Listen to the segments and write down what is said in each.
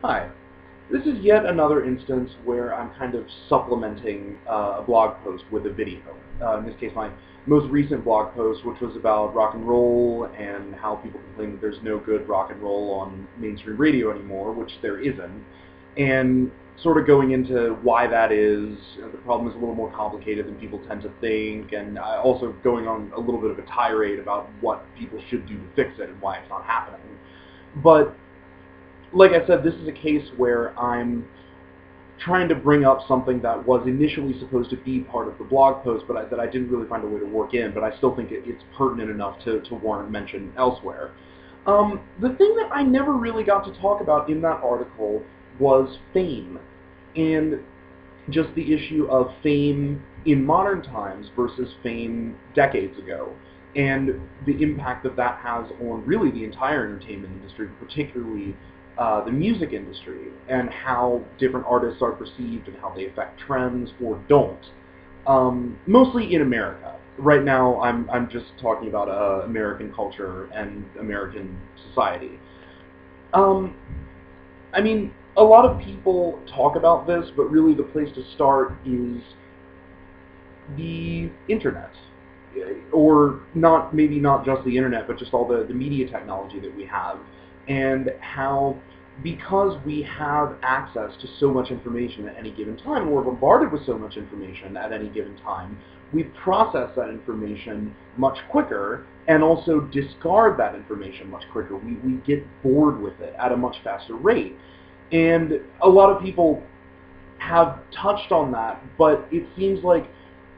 Hi. This is yet another instance where I'm kind of supplementing a blog post with a video. In this case, my most recent blog post, which was about rock and roll and how people complain that there's no good rock and roll on mainstream radio anymore, which there isn't, and sort of going into why that is. The problem is a little more complicated than people tend to think, and also going on a little bit of a tirade about what people should do to fix it and why it's not happening. But like I said, this is a case where I'm trying to bring up something that was initially supposed to be part of the blog post, but that I didn't really find a way to work in, but I still think it's pertinent enough to warrant mention elsewhere. The thing that I never really got to talk about in that article was fame, and just the issue of fame in modern times versus fame decades ago, and the impact that that has on really the entire entertainment industry, particularly the music industry, and how different artists are perceived and how they affect trends or don't. Mostly in America. Right now, I'm just talking about American culture and American society. I mean, a lot of people talk about this, but really the place to start is the internet. Or maybe not just the internet, but just all the media technology that we have, and how, because we have access to so much information at any given time, we're bombarded with so much information at any given time, we process that information much quicker and also discard that information much quicker. We get bored with it at a much faster rate. And a lot of people have touched on that, but it seems like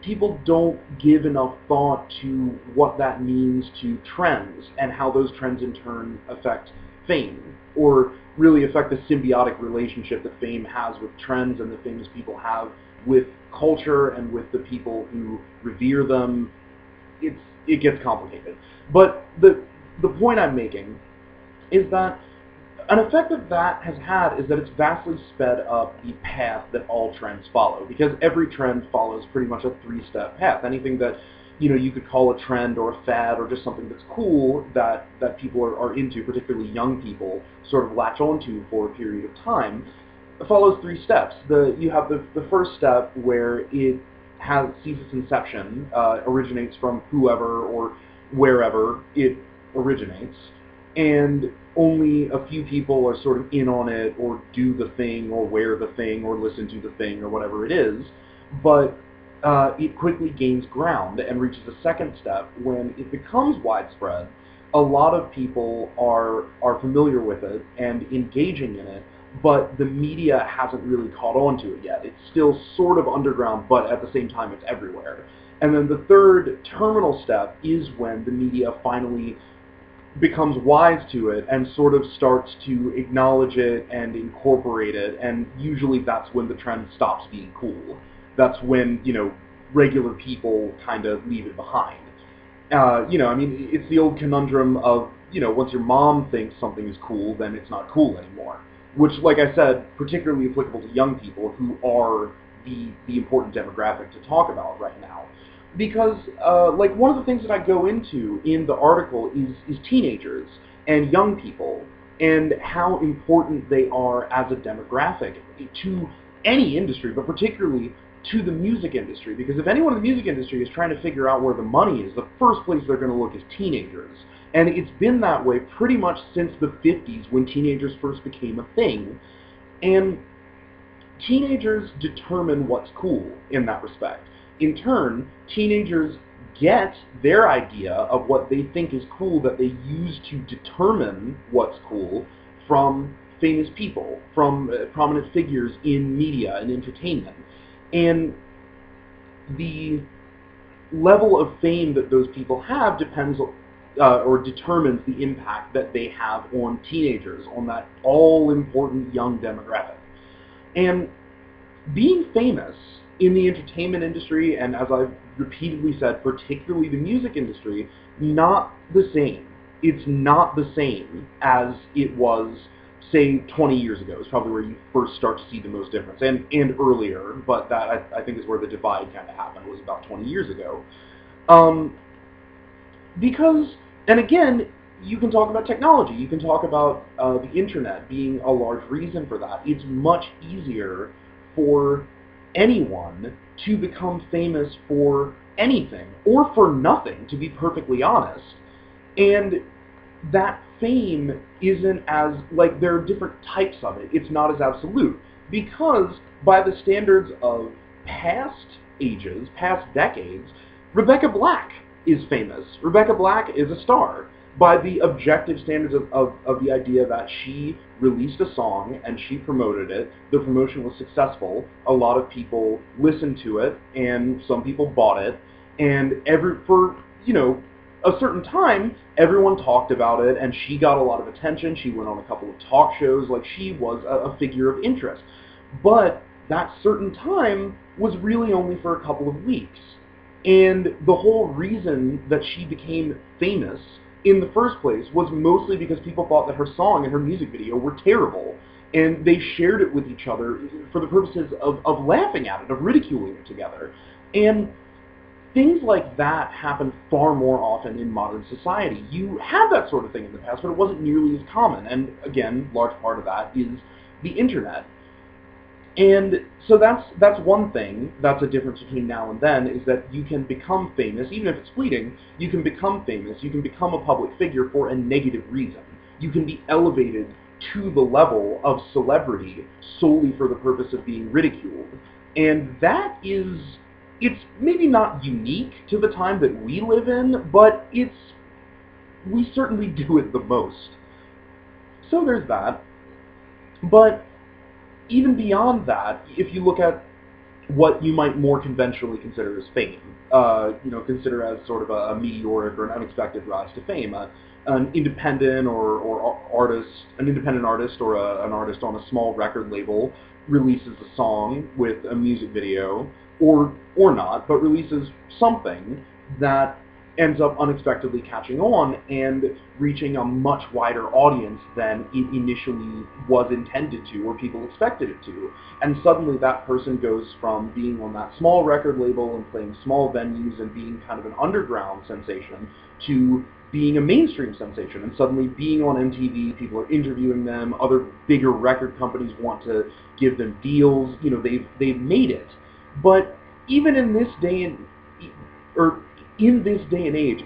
people don't give enough thought to what that means to trends and how those trends in turn affect fame, or really affect the symbiotic relationship that fame has with trends and the famous people have with culture and with the people who revere them. It gets complicated. But the point I'm making is that an effect that has had is that it's vastly sped up the path that all trends follow, because every trend follows pretty much a three-step path. Anything that you could call a trend or a fad or just something that's cool that people are into, particularly young people, sort of latch onto for a period of time, follows three steps. You have the first step where it sees its inception, originates from whoever or wherever it originates, and only a few people are sort of in on it, or do the thing, or wear the thing, or listen to the thing, or whatever it is. But it quickly gains ground and reaches a second step when it becomes widespread. A lot of people are familiar with it and engaging in it, but the media hasn't really caught on to it yet. It's still sort of underground, but at the same time it's everywhere. And then the third terminal step is when the media finally becomes wise to it and sort of starts to acknowledge it and incorporate it, and usually that's when the trend stops being cool. That's when, regular people kind of leave it behind. I mean, it's the old conundrum of, once your mom thinks something is cool, then it's not cool anymore. Which, like I said, particularly applicable to young people who are the important demographic to talk about right now. Because, one of the things that I go into in the article is teenagers and young people, and how important they are as a demographic to any industry, but particularly to the music industry. Because if anyone in the music industry is trying to figure out where the money is, the first place they're going to look is teenagers. And it's been that way pretty much since the 50s, when teenagers first became a thing. And teenagers determine what's cool in that respect. In turn, teenagers get their idea of what they think is cool that they use to determine what's cool from famous people, from prominent figures in media and entertainment. And the level of fame that those people have depends or determines the impact that they have on teenagers, on that all-important young demographic. And being famous in the entertainment industry, and as I've repeatedly said, particularly the music industry, not the same. It's not the same as it was, say, 20 years ago. It's probably where you first start to see the most difference, and earlier, but that I think is where the divide kind of happened, was about 20 years ago. Because, and again, you can talk about technology. You can talk about the internet being a large reason for that. It's much easier for anyone to become famous for anything, or for nothing, to be perfectly honest. And that fame isn't as, like, there are different types of it. It's not as absolute. Because by the standards of past ages, past decades, Rebecca Black is famous. Rebecca Black is a star by the objective standards of the idea that she released a song and she promoted it. The promotion was successful. A lot of people listened to it, and some people bought it. And for a certain time, everyone talked about it, and she got a lot of attention. She went on a couple of talk shows. Like, she was a figure of interest. But that certain time was really only for a couple of weeks. And the whole reason that she became famous in the first place was mostly because people thought that her song and her music video were terrible. And they shared it with each other for the purposes of laughing at it, of ridiculing it together. And things like that happen far more often in modern society. You had that sort of thing in the past, but it wasn't nearly as common. And again, large part of that is the internet. And so that's one thing that's a difference between now and then, is that you can become famous, even if it's fleeting, you can become famous, you can become a public figure for a negative reason. You can be elevated to the level of celebrity solely for the purpose of being ridiculed. And that is, it's maybe not unique to the time that we live in, but we certainly do it the most. So there's that. But even beyond that, if you look at what you might more conventionally consider as fame, consider as sort of a meteoric or an unexpected rise to fame, an independent an independent artist or an artist on a small record label releases a song with a music video, or not, but releases something that ends up unexpectedly catching on and reaching a much wider audience than it initially was intended to, or people expected it to. And suddenly that person goes from being on that small record label and playing small venues and being kind of an underground sensation to being a mainstream sensation. And suddenly being on MTV, people are interviewing them, other bigger record companies want to give them deals, they've made it. But even in this day and age,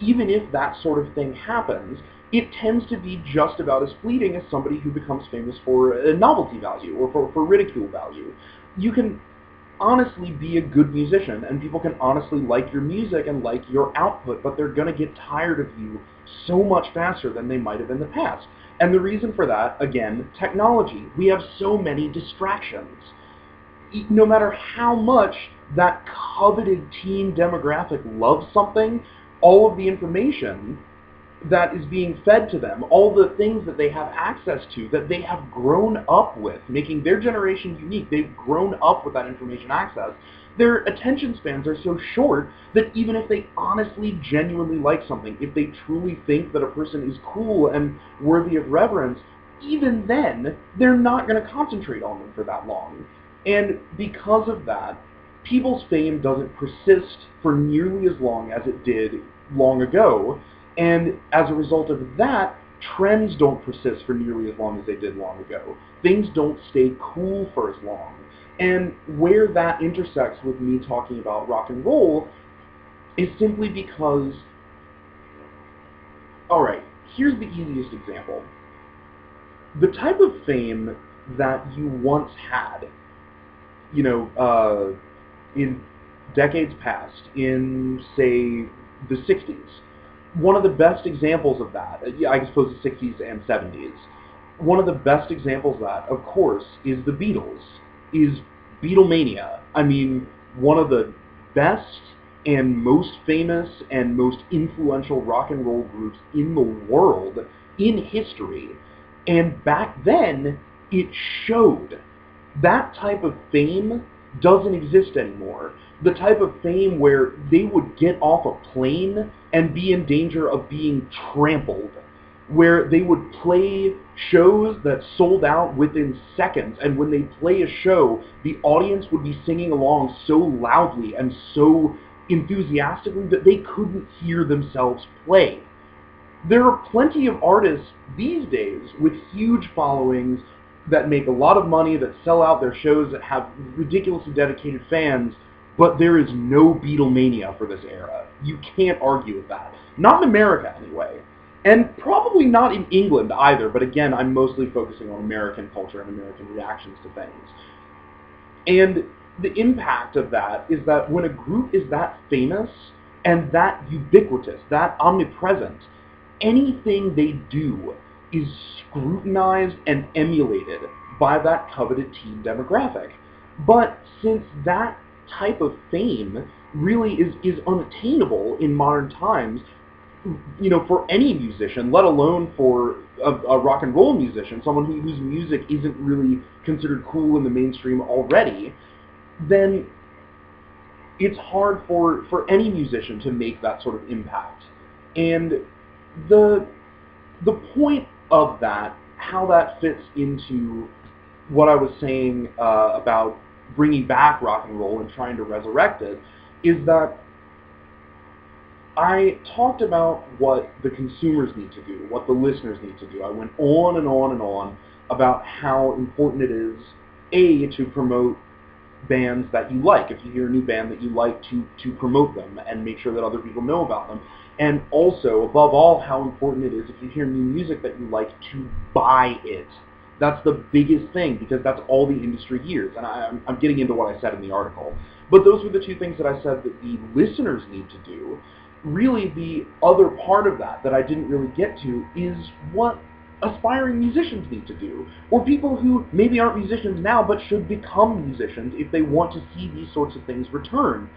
even if that sort of thing happens, it tends to be just about as fleeting as somebody who becomes famous for a novelty value or for ridicule value. You can honestly be a good musician, and people can honestly like your music and like your output, but they're going to get tired of you so much faster than they might have in the past. And the reason for that, again, technology. We have so many distractions. No matter how much that coveted teen demographic loves something, all of the information that is being fed to them, all the things that they have access to, that they have grown up with, making their generation unique, they've grown up with that information access, their attention spans are so short that even if they honestly, genuinely like something, if they truly think that a person is cool and worthy of reverence, even then, they're not going to concentrate on them for that long. And because of that, people's fame doesn't persist for nearly as long as it did long ago, and as a result of that, trends don't persist for nearly as long as they did long ago. Things don't stay cool for as long. And where that intersects with me talking about rock and roll is simply because, alright, here's the easiest example. The type of fame that you once had, in decades past, in, say, the 60s. One of the best examples of that, I suppose the 60s and 70s, one of the best examples of that, of course, is the Beatles, is Beatlemania. I mean, one of the best and most famous and most influential rock and roll groups in the world, in history. And back then, it showed. That type of fame doesn't exist anymore. The type of fame where they would get off a plane and be in danger of being trampled, where they would play shows that sold out within seconds, and when they play a show, the audience would be singing along so loudly and so enthusiastically that they couldn't hear themselves play. There are plenty of artists these days with huge followings that make a lot of money, that sell out their shows, that have ridiculously dedicated fans, but there is no Beatlemania for this era. You can't argue with that. Not in America, anyway. And probably not in England either, but again, I'm mostly focusing on American culture and American reactions to things. And the impact of that is that when a group is that famous and that ubiquitous, that omnipresent, anything they do is scrutinized and emulated by that coveted teen demographic. But since that type of fame really is unattainable in modern times, for any musician, let alone for a rock and roll musician, someone whose music isn't really considered cool in the mainstream already, then it's hard for any musician to make that sort of impact. And the point of that, how that fits into what I was saying about bringing back rock and roll and trying to resurrect it, is that I talked about what the consumers need to do, what the listeners need to do. I went on and on and on about how important it is, A, to promote bands that you like. If you hear a new band that you like, to promote them and make sure that other people know about them. And also, above all, how important it is if you hear new music that you like, to buy it. That's the biggest thing, because that's all the industry hears. And I'm getting into what I said in the article. But those were the two things that I said that the listeners need to do. Really, the other part of that I didn't really get to is what aspiring musicians need to do, or people who maybe aren't musicians now but should become musicians if they want to see these sorts of things return.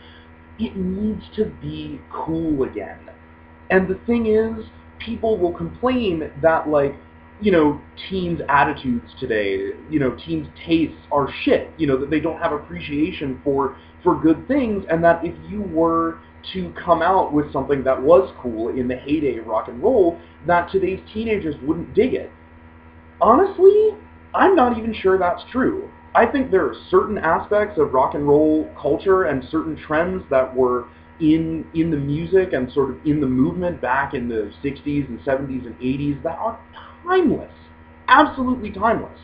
It needs to be cool again. And the thing is, people will complain that, teens' attitudes today, teens' tastes are shit, that they don't have appreciation for good things, and that if you were to come out with something that was cool in the heyday of rock and roll, that today's teenagers wouldn't dig it. Honestly, I'm not even sure that's true. I think there are certain aspects of rock and roll culture and certain trends that were in the music and sort of in the movement back in the 60s and 70s and 80s that are timeless. Absolutely timeless.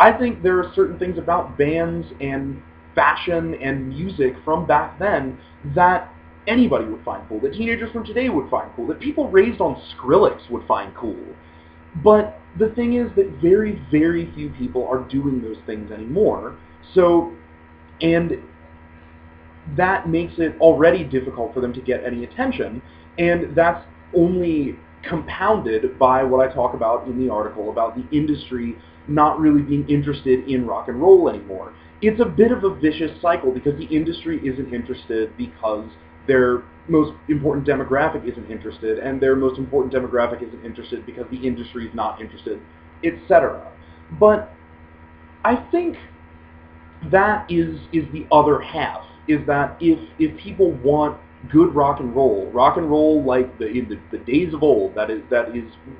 I think there are certain things about bands and fashion and music from back then that anybody would find cool, that teenagers from today would find cool, that people raised on Skrillex would find cool. But the thing is that very, very few people are doing those things anymore. And that makes it already difficult for them to get any attention, and that's only compounded by what I talk about in the article about the industry not really being interested in rock and roll anymore. It's a bit of a vicious cycle because the industry isn't interested because their most important demographic isn't interested, and their most important demographic isn't interested because the industry is not interested, etc. But I think that is the other half, is that if people want good rock and roll like in the days of old, that is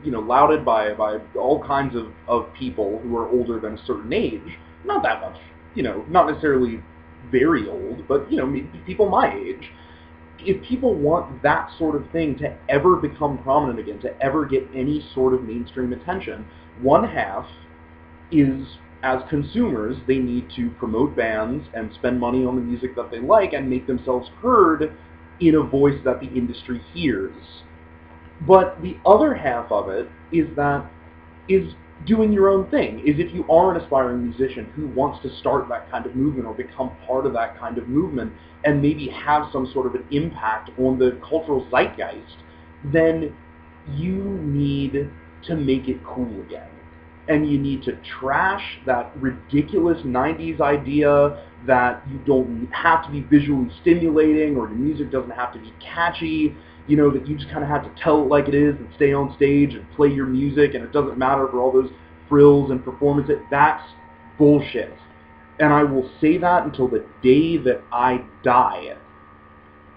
lauded by all kinds of people who are older than a certain age, not that much, not necessarily very old, but people my age. If people want that sort of thing to ever become prominent again, to ever get any sort of mainstream attention, one half is, as consumers, they need to promote bands and spend money on the music that they like and make themselves heard in a voice that the industry hears. But the other half of it is doing your own thing, is if you are an aspiring musician who wants to start that kind of movement or become part of that kind of movement and maybe have some sort of an impact on the cultural zeitgeist, then you need to make it cool again. And you need to trash that ridiculous 90s idea that you don't have to be visually stimulating or your music doesn't have to be catchy, that you just kind of have to tell it like it is and stay on stage and play your music and it doesn't matter for all those frills and performances. That's bullshit. And I will say that until the day that I die.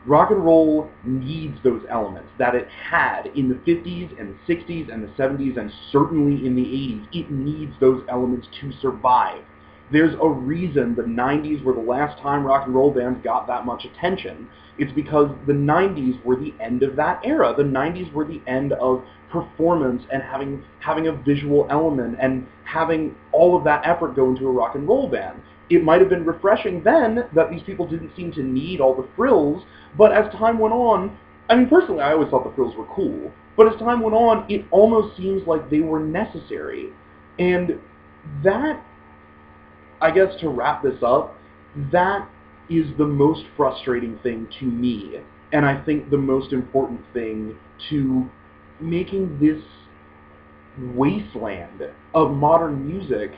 Rock and roll needs those elements that it had in the 50s and the 60s and the 70s and certainly in the 80s. It needs those elements to survive. There's a reason the 90s were the last time rock and roll bands got that much attention. It's because the 90s were the end of that era. The 90s were the end of performance and having a visual element and having all of that effort go into a rock and roll band. It might have been refreshing then that these people didn't seem to need all the frills, but as time went on, I mean, personally, I always thought the frills were cool, but as time went on, it almost seems like they were necessary. And that, I guess, to wrap this up, that is the most frustrating thing to me, and I think the most important thing to making this wasteland of modern music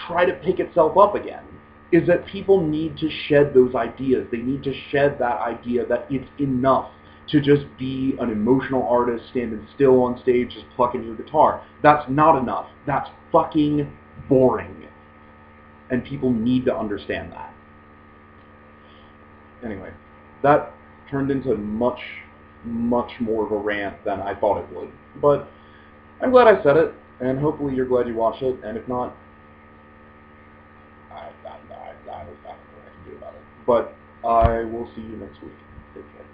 try to pick itself up again, is that people need to shed those ideas. They need to shed that idea that it's enough to just be an emotional artist standing still on stage just plucking your guitar. That's not enough. That's fucking boring. And people need to understand that. Anyway, that turned into much, much more of a rant than I thought it would. But I'm glad I said it, and hopefully you're glad you watched it, and if not, I don't know what I can do about it. But I will see you next week. Take care.